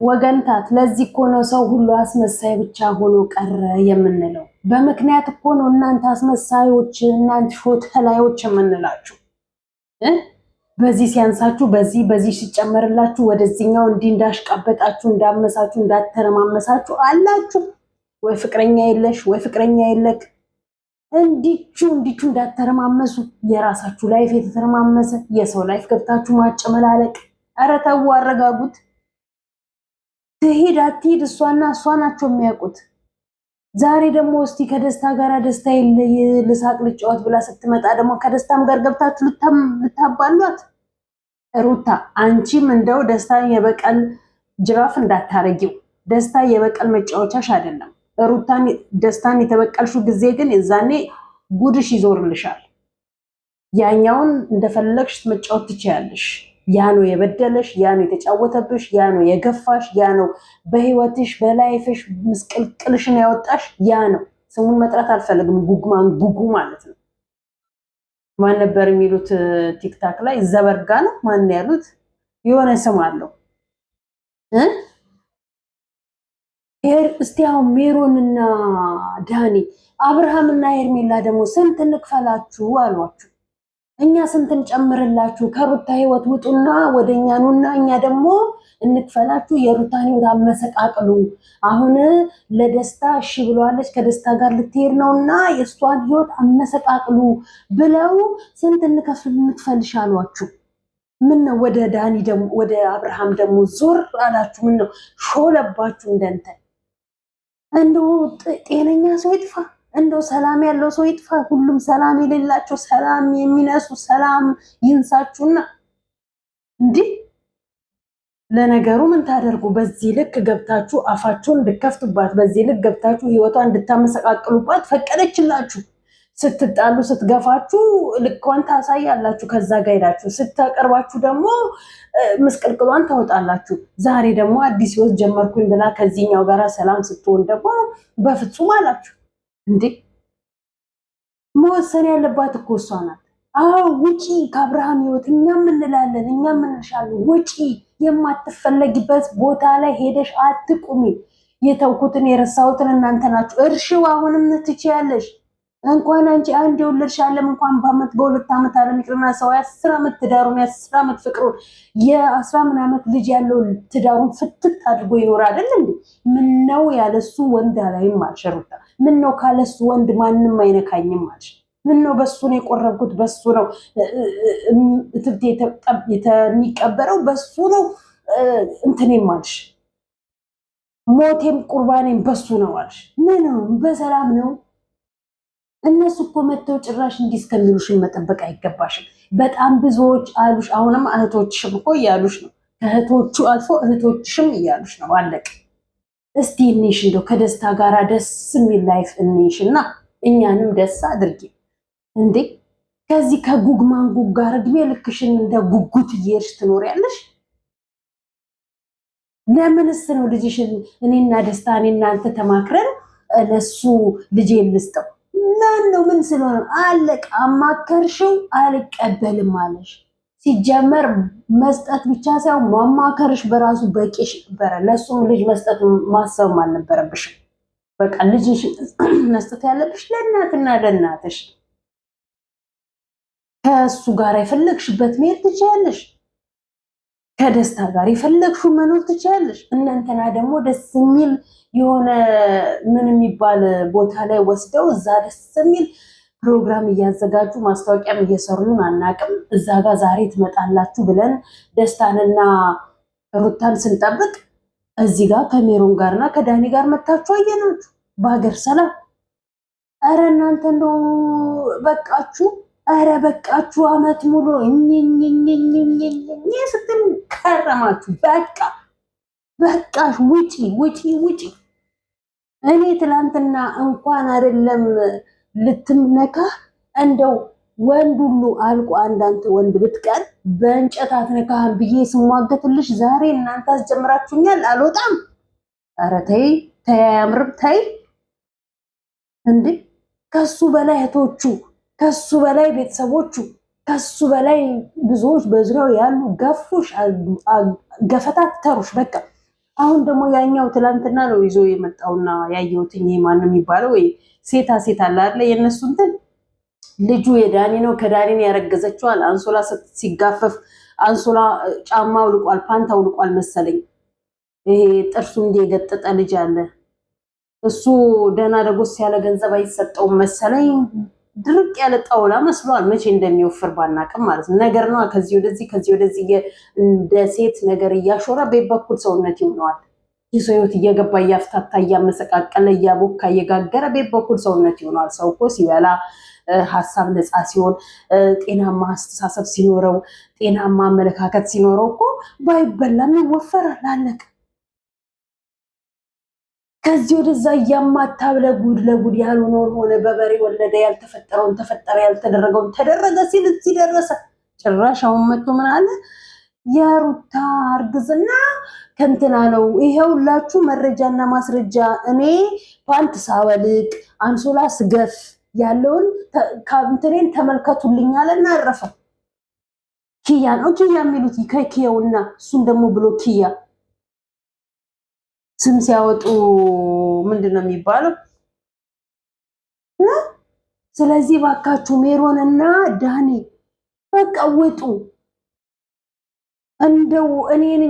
ወገንታት ለዚህ እኮ ነው ሰው ሁሉ አስመሳይ ብቻ ሆኖ ቀረ የምንለው። በምክንያት እኮ ነው እናንተ አስመሳዮች፣ እናንተ ሾተላዮች የምንላችሁ። በዚህ ሲያንሳችሁ በዚህ ሲጨመርላችሁ ወደዚህኛው እንዲህ እንዳሽቃበጣችሁ እንዳመሳችሁ እንዳተረማመሳችሁ አላችሁ። ወይ ፍቅረኛ የለሽ ወይ ፍቅረኛ የለክ እንዲቹ እንዳተረማመሱ የራሳችሁ ላይፍ የተተረማመሰ የሰው ላይፍ ገብታችሁ ማጨመላለቅ። ኧረ ተው አረጋጉት። ትሄድ አትሄድ እሷና እሷ ናቸው የሚያውቁት። ዛሬ ደግሞ እስቲ ከደስታ ጋር ደስታ ልሳቅ ልጫወት ብላ ስትመጣ ደግሞ ከደስታም ጋር ገብታችሁ ልታባሏት። ሩታ አንቺም እንደው ደስታን የበቀል ጅራፍ እንዳታረጊው። ደስታ የበቀል መጫወቻሽ አይደለም። ሩታን ደስታን የተበቀልሽው ጊዜ ግን የዛኔ ጉድሽ ይዞርልሻል። ያኛውን እንደፈለግሽ መጫወት ትችያለሽ። ያ ነው የበደለሽ፣ ያ ነው የተጫወተብሽ፣ ያ ነው የገፋሽ፣ ያ ነው በህይወትሽ በላይፍሽ ምስቅልቅልሽን ያወጣሽ። ያ ነው ስሙን መጥራት አልፈልግም። ጉጉማን ጉጉ ማለት ነው። ማን ነበር የሚሉት ቲክታክ ላይ? ዘበርጋ ነው ማን ያሉት? የሆነ ስም አለው። እስቲ አሁን ሜሮንና ዳኒ አብርሃምና ሄርሜላ ደግሞ ስንት እንክፈላችሁ አሏችሁ። እኛ ስንት እንጨምርላችሁ? ከሩታ ህይወት ውጡና ወደኛ ኑና እኛ ደግሞ እንክፈላችሁ። የሩታን ህይወት አመሰቃቅሉ። አሁን ለደስታ እሺ ብለዋለች፣ ከደስታ ጋር ልትሄድ ነውና የእሷን ህይወት አመሰቃቅሉ ብለው ስንት እንክፈልሽ አሏችሁ። ምን ነው ወደ ዳኒ ደግሞ ወደ አብርሃም ደግሞ ዞር አላችሁ? ምን ነው ሾለባችሁ? እንደው ጤነኛ ሰው ይጥፋ፣ እንደው ሰላም ያለው ሰው ይጥፋ። ሁሉም ሰላም የሌላቸው ሰላም የሚነሱ ሰላም ይንሳችሁና እንዲህ። ለነገሩ ምን ታደርጉ? በዚህ ልክ ገብታችሁ አፋችሁን እንድከፍቱባት፣ በዚህ ልክ ገብታችሁ ህይወቷን እንድታመሰቃቅሉባት ፈቀደችላችሁ። ስትጣሉ ስትገፋችሁ ልኳን ታሳያላችሁ። ከዛ ጋር ሄዳችሁ ስታቀርባችሁ ደግሞ ምስቅልቅሏን ታወጣላችሁ። ዛሬ ደግሞ አዲስ ህይወት ጀመርኩኝ ብላ ከዚህኛው ጋር ሰላም ስትሆን ደግሞ በፍጹም አላችሁ እንዴ! መወሰን ያለባት እኮ እሷ ናት። አዎ ውጪ ከአብርሃም ህይወት። እኛም እንላለን፣ እኛም እንልሻለን፣ ውጪ። የማትፈለጊበት ቦታ ላይ ሄደሽ አትቁሚ። የተውኩትን የረሳሁትን እናንተ ናችሁ። እርሺው አሁንም ትችያለሽ። እንኳን አንቺ አንድ የወለድሻለም እንኳን በአመት በሁለት ዓመት አለም ይቅርና ሰው 10 ዓመት ትዳሩን 10 ዓመት ፍቅሩን የ10 ዓመት ልጅ ያለው ትዳሩን ፍትት አድርጎ ይኖር አይደል እንዴ? ምን ነው ያለሱ ወንድ አላይም አልሸሩታ። ምን ነው ካለሱ ወንድ ማንንም አይነካኝም አልሽ። ምን ነው በሱ ነው የቆረብኩት፣ በሱ ነው እትብቴ የሚቀበረው፣ በሱ ነው እንትኔም አልሽ። ሞቴም ቁርባኔም በሱ ነው አልሽ። ምን ነው በሰላም ነው። እነሱ እኮ መተው ጭራሽ እንዲህ እስከሚሉሽን መጠበቅ አይገባሽም። በጣም ብዙዎች አሉሽ። አሁንም እህቶችሽም እኮ እያሉሽ ነው። ከእህቶቹ አልፎ እህቶችሽም እያሉሽ ነው። አለቅ። እስቲ እኔሽ እንደው ከደስታ ጋር ደስ የሚል ላይፍ እኔሽና እኛንም ደስ አድርጊ እንዴ። ከዚህ ከጉግማን ጉግ ጋር እድሜ ልክሽን እንደ ጉጉት እየሄድሽ ትኖሪያለሽ። ለምንስ ነው ልጅሽን እኔና ደስታ እኔና አንተ ተማክረን ለሱ ልጄን ልስጠው? ነው ምን ስለሆነ አለቅ። አማከርሽው አልቀበልም አለሽ። ሲጀመር መስጠት ብቻ ሳይሆን ማማከርሽ በራሱ በቂሽ ነበረ። ለሱም ልጅ መስጠት ማሰብም አልነበረብሽም። በቃ ልጅሽ መስጠት ያለብሽ ለእናትና ለእናትሽ። ከሱ ጋር የፈለግሽበት መሄድ ትችያለሽ። ከደስታ ጋር የፈለግሽው መኖር ትችያለሽ። እናንተና ደግሞ ደስ የሚል የሆነ ምን የሚባል ቦታ ላይ ወስደው እዛ ደስ የሚል ፕሮግራም እያዘጋጁ ማስታወቂያም እየሰሩን አናቅም። እዛ ጋር ዛሬ ትመጣላችሁ ብለን ደስታንና ሩታን ስንጠብቅ እዚህ ጋር ከሜሮን ጋርና ከዳኒ ጋር መታችሁ አየናችሁ በሀገር ሰላም። አረ እናንተ እንደው በቃችሁ። አረ በቃችሁ። አመት ሙሉ እኝኝኝኝኝኝ ስትል ከረማችሁ። በቃሽ። ውጪ። እኔ ትላንትና እንኳን አይደለም ልትነካ እንደው ወንድ ሁሉ አልቆ አንዳንተ ወንድ ብትቀር በእንጨት አትነካህም ብዬ ስሟገትልሽ ዛሬ እናንተ አስጀምራችሁኛል። አልወጣም። ኧረ ተይ አያምርም። ተይ እንዴ! ከሱ በላይ እህቶቹ፣ ከሱ በላይ ቤተሰቦቹ፣ ከሱ በላይ ብዙዎች በዙሪያው ያሉ ገፉሽ፣ ገፈታተሩሽ። በቃ አሁን ደግሞ ያኛው ትላንትና ነው ይዞ የመጣውና ያየሁት። ይሄ ማን ነው የሚባለው? ወይ ሴታ አለ አይደል? የነሱ እንትን ልጁ የዳኒ ነው። ከዳኒ ያረገዘችዋል። አንሶላ ሲጋፈፍ አንሶላ ጫማ አውልቋል፣ ፓንት አውልቋል መሰለኝ። ይሄ ጥርሱ እንደገጠጠ ልጅ አለ። እሱ ደህና ደጎስ ያለ ገንዘብ አይሰጠውም መሰለኝ። ድርቅ ያለ ጣውላ መስሏል። መቼ እንደሚወፍር ባናቅም ማለት ነው። ነገር ነው ከዚህ ወደዚህ እንደ ሴት ነገር እያሾረ ቤት በኩል ሰውነት ይሆነዋል። የሰው ህይወት እየገባ እያፍታታ እያመሰቃቀለ እያቦካ እየጋገረ ቤት በኩል ሰውነት ይሆነዋል። ሰው እኮ ሲበላ ሀሳብ ነፃ ሲሆን ጤናማ አስተሳሰብ ሲኖረው ጤናማ አመለካከት ሲኖረው እኮ ባይበላም ይወፈራል። አለቀ። ከዚህ ወደዛ እያማታ ለጉድ ያልሆነውን ሆነ፣ በበሬ ወለደ፣ ያልተፈጠረውን ተፈጠረ፣ ያልተደረገውን ተደረገ ሲል እዚህ ደረሰ። ጭራሽ አሁን መጥቶ ምን አለ? የሩታ እርግዝና ከንትና ነው። ይሄውላችሁ መረጃና ማስረጃ። እኔ ፓንት ሳወልቅ አንሶላ ስገፍ ያለውን ካንትሬን ተመልከቱልኝ አለና አረፈ። ኪያ ነው የሚሉት ከኪያውና እሱን ደግሞ ብሎ ኪያ ስም ሲያወጡ ምንድነው የሚባለው? ስለዚህ ባካችሁ ሜሮንና ዳኒ በቃ ውጡ። እንደው እኔን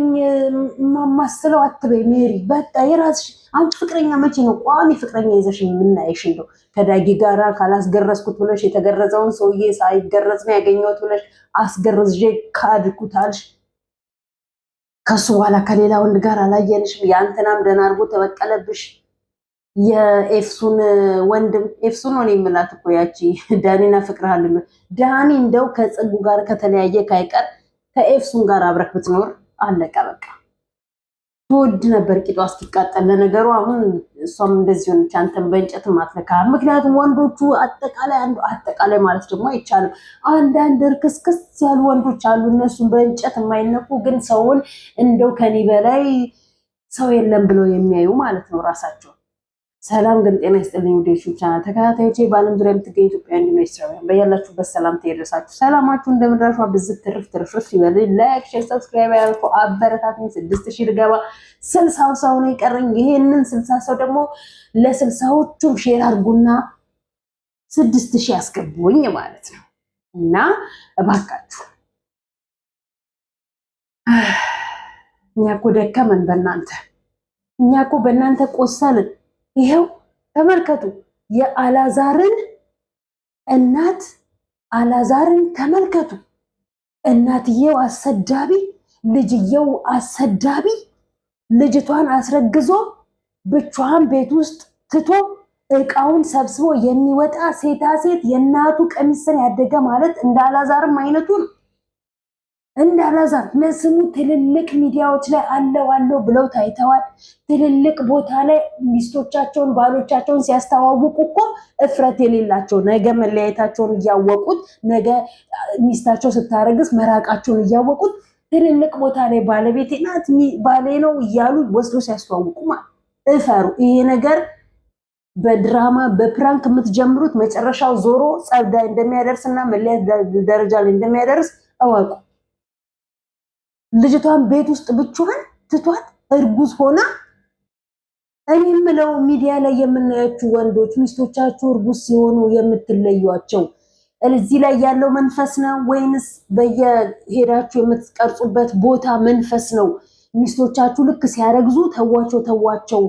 ማማስለው አትበይ ሜሪ። በቃ የራስሽ አንቺ ፍቅረኛ መቼ ነው ቋሚ ፍቅረኛ ይዘሽ የምናይሽ? እንደው ከዳጊ ጋራ ካላስገረዝኩት ብለሽ የተገረዘውን ሰውዬ ሳይገረዝ ነው ያገኘሁት ብለሽ አስገረዝጄ ካድኩታልሽ። ከሱ በኋላ ከሌላ ወንድ ጋር አላየንሽም። የአንተናም ደህና አድርጎ ተበቀለብሽ። የኤፍሱን ወንድም ኤፍሱን ነው የምላት እኮ ያቺ ዳኒና ፍቅርሃል። ዳኒ እንደው ከጽጉ ጋር ከተለያየ ካይቀር ከኤፍሱን ጋር አብረክ ብትኖር አለቀ በቃ። ትወድ ነበር ቂጧ እስኪቃጠል። ለነገሩ አሁን እሷም እንደዚህ ሆነች፣ አንተም በእንጨት ማትነካ። ምክንያቱም ወንዶቹ አጠቃላይ ማለት ደግሞ አይቻልም። አንዳንድ እርክስክስ ያሉ ወንዶች አሉ፣ እነሱም በእንጨት የማይነኩ ግን ሰውን እንደው ከኔ በላይ ሰው የለም ብለው የሚያዩ ማለት ነው ራሳቸው። ሰላም ግን ጤና ይስጥልኝ ወደ ዩቲዩብ ቻናል ተከታታዮቼ፣ በዓለም ዙሪያ የምትገኙ ኢትዮጵያውያን እንዲሁም ኤርትራውያን በያላችሁበት ሰላምታ ይድረሳችሁ። ሰላማችሁ እንደምድራሹ ብዝት ትርፍ ይበል። ላይክ፣ ሼር፣ ሰብስክራይብ ያልኩ አበረታቱኝ። 6000 ልገባ 60 ሰው ነው የቀረኝ። ይሄንን 60 ሰው ደግሞ ለ60ዎቹም ሼር አድርጉና 6000 ያስገቡኝ ማለት ነው። እና እባካችሁ እኛ እኮ ደከመን በእናንተ፣ እኛ እኮ በእናንተ ቆሰልን። ይሄው ተመልከቱ፣ የአላዛርን እናት አላዛርን ተመልከቱ። እናትየው አሰዳቢ፣ ልጅየው አሰዳቢ፣ ልጅቷን አስረግዞ ብቻዋን ቤት ውስጥ ትቶ እቃውን ሰብስቦ የሚወጣ ሴታ ሴት የእናቱ ቀሚስን ያደገ ማለት እንደ አላዛርም አይነቱ ነው። እንደ አላዛር ለስሙ ትልልቅ ሚዲያዎች ላይ አለው ብለው ታይተዋል። ትልልቅ ቦታ ላይ ሚስቶቻቸውን ባሎቻቸውን ሲያስተዋውቁ እኮ እፍረት የሌላቸው፣ ነገ መለያየታቸውን እያወቁት፣ ነገ ሚስታቸው ስታረግስ መራቃቸውን እያወቁት ትልልቅ ቦታ ላይ ባለቤቴ ናት ባሌ ነው እያሉ ወስዶ ሲያስተዋውቁ ማለት እፈሩ። ይሄ ነገር በድራማ በፕራንክ የምትጀምሩት መጨረሻው ዞሮ ጸብ ላይ እንደሚያደርስና መለያየት ደረጃ ላይ እንደሚያደርስ እወቁ። ልጅቷን ቤት ውስጥ ብቻዋን ትቷት እርጉዝ ሆና፣ እኔ የምለው ሚዲያ ላይ የምናያችሁ ወንዶች ሚስቶቻችሁ እርጉዝ ሲሆኑ የምትለዩቸው እዚህ ላይ ያለው መንፈስ ነው ወይንስ በየሄዳችሁ የምትቀርጹበት ቦታ መንፈስ ነው? ሚስቶቻችሁ ልክ ሲያረግዙ ተዋቸው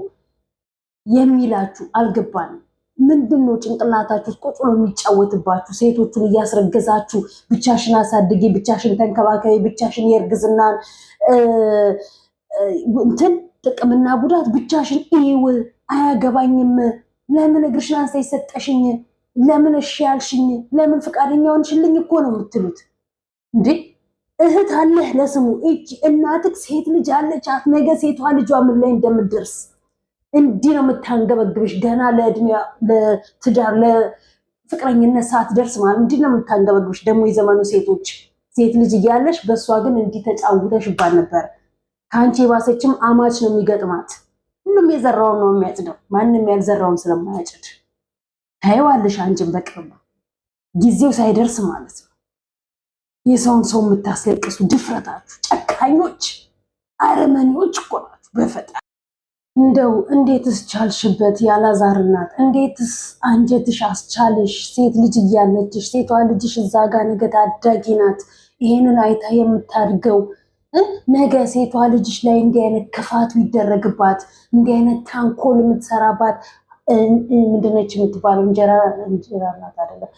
የሚላችሁ አልገባንም። ምንድነው ጭንቅላታችሁ ቁጭ ብሎ የሚጫወትባችሁ? ሴቶቹን እያስረገዛችሁ ብቻሽን አሳድጊ፣ ብቻሽን ተንከባከቢ፣ ብቻሽን የእርግዝናን እንትን ጥቅምና ጉዳት ብቻሽን ይው አያገባኝም። ለምን እግርሽን አንስተሽ ሰጠሽኝ? ለምን እሺ ያልሽኝ? ለምን ፈቃደኛ ሆንሽልኝ እኮ ነው የምትሉት እንዴ? እህት አለህ ለስሙ እጅ እናትህ ሴት ልጅ አለቻት። ነገ ሴቷ ልጇ ምን ላይ እንደምትደርስ እንዲህ ነው የምታንገበግብሽ። ገና ለእድሜ ለትዳር ለፍቅረኝነት ሰዓት ደርስ ማለት እንዲህ ነው የምታንገበግብሽ። ደግሞ የዘመኑ ሴቶች ሴት ልጅ እያለሽ በእሷ ግን እንዲህ ተጫውተሽ ይባል ነበር። ከአንቺ የባሰችም አማች ነው የሚገጥማት። ሁሉም የዘራውን ነው የሚያጭደው፣ ማንም ያልዘራውን ስለማያጭድ ታይዋለሽ። አንቺም በቅርብ ጊዜው ሳይደርስ ማለት ነው። የሰውን ሰው የምታስለቅሱ ድፍረታችሁ፣ ጨካኞች፣ አረመኔዎች እኮ ናችሁ በፈጣሪ እንደው እንዴትስ ቻልሽበት? ያላዛር እናት እንዴትስ አንጀትሽ አስቻለሽ? ሴት ልጅ እያለችሽ ሴቷ ልጅሽ እዛ ጋር ነገ ታዳጊ ናት። ይሄንን አይታ የምታድገው ነገ ሴቷ ልጅሽ ላይ እንዲህ አይነት ክፋት ቢደረግባት እንዲህ አይነት ታንኮል የምትሰራባት ምንድነች የምትባለው? እንጀራ እናት አይደለም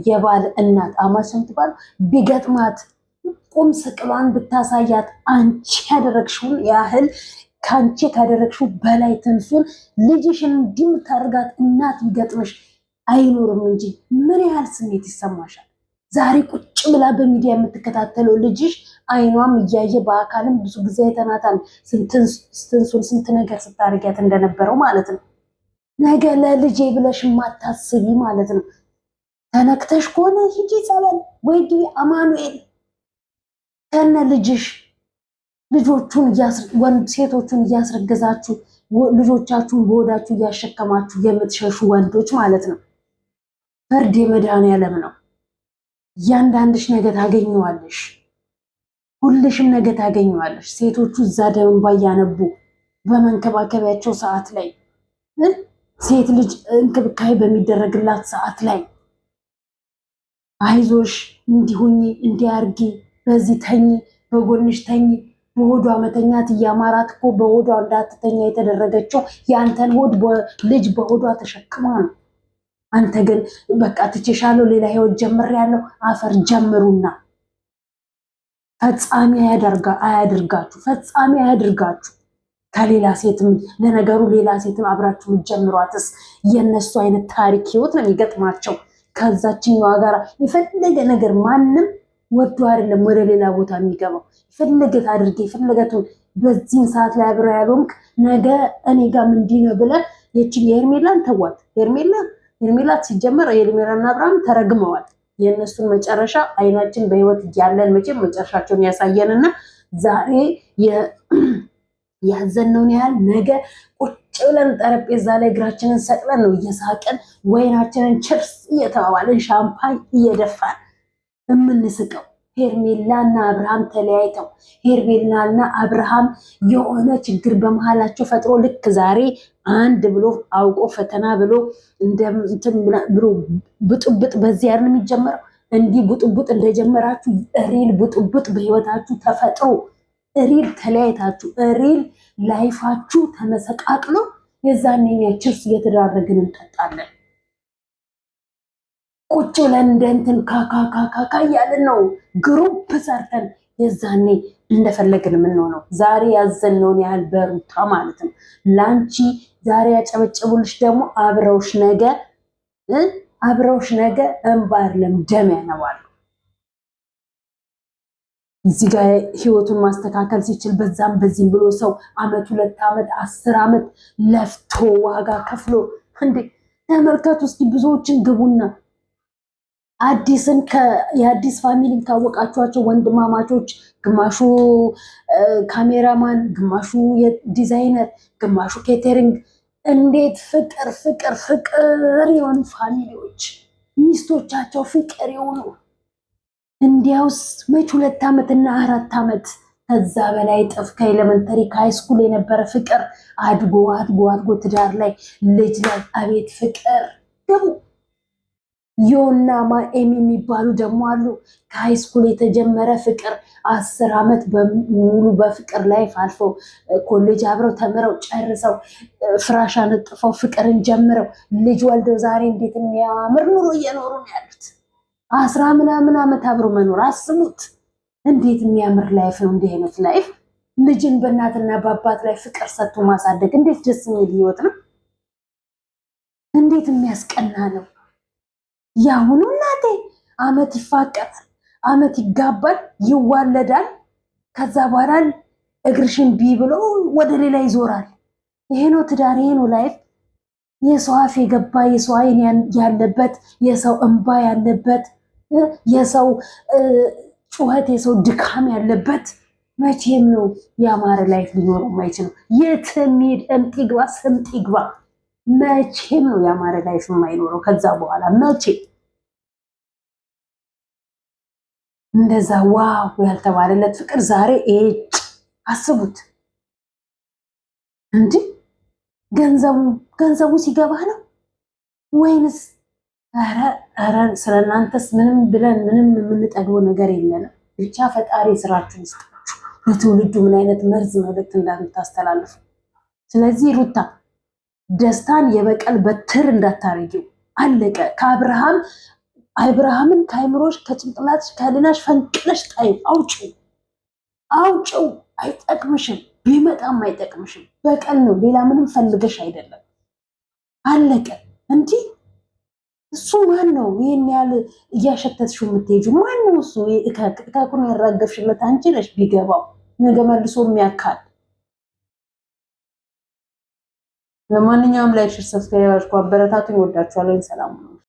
የባል እናት አማች የምትባለው ቢገጥማት ቁም ስቅሏን ብታሳያት አንቺ ያደረግሽውን ያህል ከአንቺ ካደረግሽው በላይ ትንሱን ልጅሽን እንዲህ የምታደርጋት እናት ቢገጥምሽ አይኖርም እንጂ ምን ያህል ስሜት ይሰማሻል? ዛሬ ቁጭ ብላ በሚዲያ የምትከታተለው ልጅሽ አይኗም እያየ በአካልም ብዙ ጊዜ አይተናታል። ትንሱን ስንት ነገር ስታደርጊያት እንደነበረው ማለት ነው። ነገ ለልጄ ብለሽ ማታስቢ ማለት ነው። ተነክተሽ ከሆነ ሂጂ ጸበል ወይ ግቢ አማኑኤል ከነ ልጅሽ ልጆቹን ሴቶቹን እያስረገዛችሁ ልጆቻችሁን በሆዳችሁ እያሸከማችሁ የምትሸሹ ወንዶች ማለት ነው። ፍርድ የመድኃኔዓለም ነው። እያንዳንድሽ ነገ ታገኘዋለሽ። ሁልሽም ነገ ታገኘዋለሽ። ሴቶቹ እዛ ደም እንባ እያነቡ በመንከባከቢያቸው ሰዓት ላይ ሴት ልጅ እንክብካቤ በሚደረግላት ሰዓት ላይ አይዞሽ እንዲሁኝ እንዲያርጊ በዚህ ተኝ በጎንሽ ተኝ በሆዷ መተኛት እያማራት እኮ በሆዷ እንዳትተኛ የተደረገችው ያንተን ሆድ ልጅ በሆዷ ተሸክማ ነው። አንተ ግን በቃ ትቼሻለሁ፣ ሌላ ህይወት ጀምሬያለሁ። አፈር ጀምሩና ፈጻሚ አያድርጋችሁ፣ ፈጻሚ አያድርጋችሁ። ከሌላ ሴትም ለነገሩ ሌላ ሴትም አብራችሁ የምትጀምሯትስ የነሱ አይነት ታሪክ ህይወት ነው የሚገጥማቸው። ከዛችኛዋ ጋር የፈለገ ነገር ማንም ወዶ አይደለም ወደ ሌላ ቦታ የሚገባው። ፈለገት አድርጌ ፈለገቱን በዚህን ሰዓት ላይ አብረው ያልሆንክ ነገ እኔ ጋር ምንድን ነው ብለህ የሄርሜላን ተዋት። ሄርሜላ ሲጀመር የሄርሜላና አብርሃም ተረግመዋል። የእነሱን መጨረሻ አይናችን በህይወት እያለን መቼም መጨረሻቸውን ያሳየንና ዛሬ ያዘነውን ያህል ነገ ቁጭ ብለን ጠረጴዛ ላይ እግራችንን ሰቅለን ነው እየሳቀን ወይናችንን ችርስ እየተባባልን ሻምፓኝ እየደፋን የምንስቀው። ሄርሜላና አብርሃም ተለያይተው ሄርሜላና አብርሃም የሆነ ችግር በመሃላቸው ፈጥሮ ልክ ዛሬ አንድ ብሎ አውቆ ፈተና ብሎ ብሎ ብጥብጥ በዚህ አይደል የሚጀመረው? እንዲህ ብጥብጥ እንደጀመራችሁ ሪል ብጥብጥ በህይወታችሁ ተፈጥሮ ሪል ተለያይታችሁ ሪል ላይፋችሁ ተመሰቃቅሎ የዛኔኛ ችርስ እየተዳረግን እንጠጣለን። ቁጭ ብለን እንደንትን ካካካካ እያልን ነው ግሩፕ ሰርተን የዛኔ እንደፈለግን የምንሆነው። ዛሬ ያዘነውን ያህል በሩታ ማለት ነው። ላንቺ ዛሬ ያጨበጨቡልሽ ደግሞ አብረውሽ ነገ እንባ አይደለም ደም ያነባሉ። እዚህ ጋር ህይወቱን ማስተካከል ሲችል በዛም በዚህም ብሎ ሰው አመት 2 ዓመት 10 ዓመት ለፍቶ ዋጋ ከፍሎ እንዴ ተመልከቱ እስኪ። ብዙዎችን ግቡና የአዲስ ፋሚሊን ካወቃችኋቸው ወንድማማቾች ግማሹ ካሜራማን፣ ግማሹ ዲዛይነር፣ ግማሹ ኬተሪንግ እንዴት ፍቅር የሆኑ ፋሚሊዎች ሚስቶቻቸው ፍቅር የሆኑ እንዲያውስ መች 2 ዓመትና 4 ዓመት ከዛ በላይ ጥፍ ከኤሌመንተሪ ከሃይስኩል የነበረ ፍቅር አድጎ ትዳር ላይ ልጅ ላይ አቤት ፍቅር ደግሞ ዮና ማኤም የሚባሉ ደግሞ አሉ። ከሃይስኩል የተጀመረ ፍቅር 10 ዓመት በሙሉ በፍቅር ላይፍ አልፈው ኮሌጅ አብረው ተምረው ጨርሰው ፍራሽ አነጥፈው ፍቅርን ጀምረው ልጅ ወልደው ዛሬ እንዴት የሚያምር ኑሮ እየኖሩ ነው ያሉት። 10 ምናምን ዓመት አብሮ መኖር አስቡት። እንዴት የሚያምር ላይፍ ነው! እንዲህ አይነት ላይፍ ልጅን በእናትና በአባት ላይ ፍቅር ሰጥቶ ማሳደግ እንዴት ደስ የሚል ህይወት ነው! እንዴት የሚያስቀና ነው! ያሁኑ እናቴ አመት ይፋቀራል፣ አመት ይጋባል፣ ይዋለዳል። ከዛ በኋላ እግርሽን ብሎ ወደ ሌላ ይዞራል። ይሄ ነው ትዳር፣ ይሄ ነው ላይፍ። የሰው አፍ የገባ የሰው አይን ያለበት የሰው እንባ ያለበት የሰው ጩኸት የሰው ድካም ያለበት መቼም ነው ያማረ ላይፍ ሊኖረው የማይችለው። የትም ሄድ እምጥ ይግባ ስምጥ ይግባ መቼም ነው ያማረ ላይፍ የማይኖረው ከዛ በኋላ መቼ። እንደዛ ዋው ያልተባለለት ፍቅር ዛሬ አስቡት። እንዴ? ገንዘቡ ሲገባ ነው ወይንስ? ኧረ ስለናንተስ ምንም ብለን ምንም የምንጠግበው ነገር የለንም። ብቻ ፈጣሪ ስራችሁን ይስጣችሁ፣ ለትውልዱ ምን አይነት መርዝ መልእክት እንዳታስተላልፉ። ስለዚህ ሩታ ደስታን የበቀል በትር እንዳታረጊው፣ አለቀ። አብርሃምን ከአይምሮሽ ከጭንቅላትሽ ከህሊናሽ ፈንቅለሽ ጣዩ፣ አውጭው። አይጠቅምሽም፣ ቢመጣም አይጠቅምሽም። በቀል ነው፣ ሌላ ምንም ፈልገሽ አይደለም። አለቀ። እንዲህ እሱ ማን ነው? ይህን ያህል እያሸተትሽው የምትሄጂው ማን ነው? እሱ እካኩን ያራገፍሽለት አንቺ ነሽ። ቢገባው ነገ መልሶ የሚያካል። ለማንኛውም ላይክ፣ ሼር፣ ሰብስክራይብ አድርጉ። አበረታቱኝ። ወዳችኋለሁ። ሰላም ነው።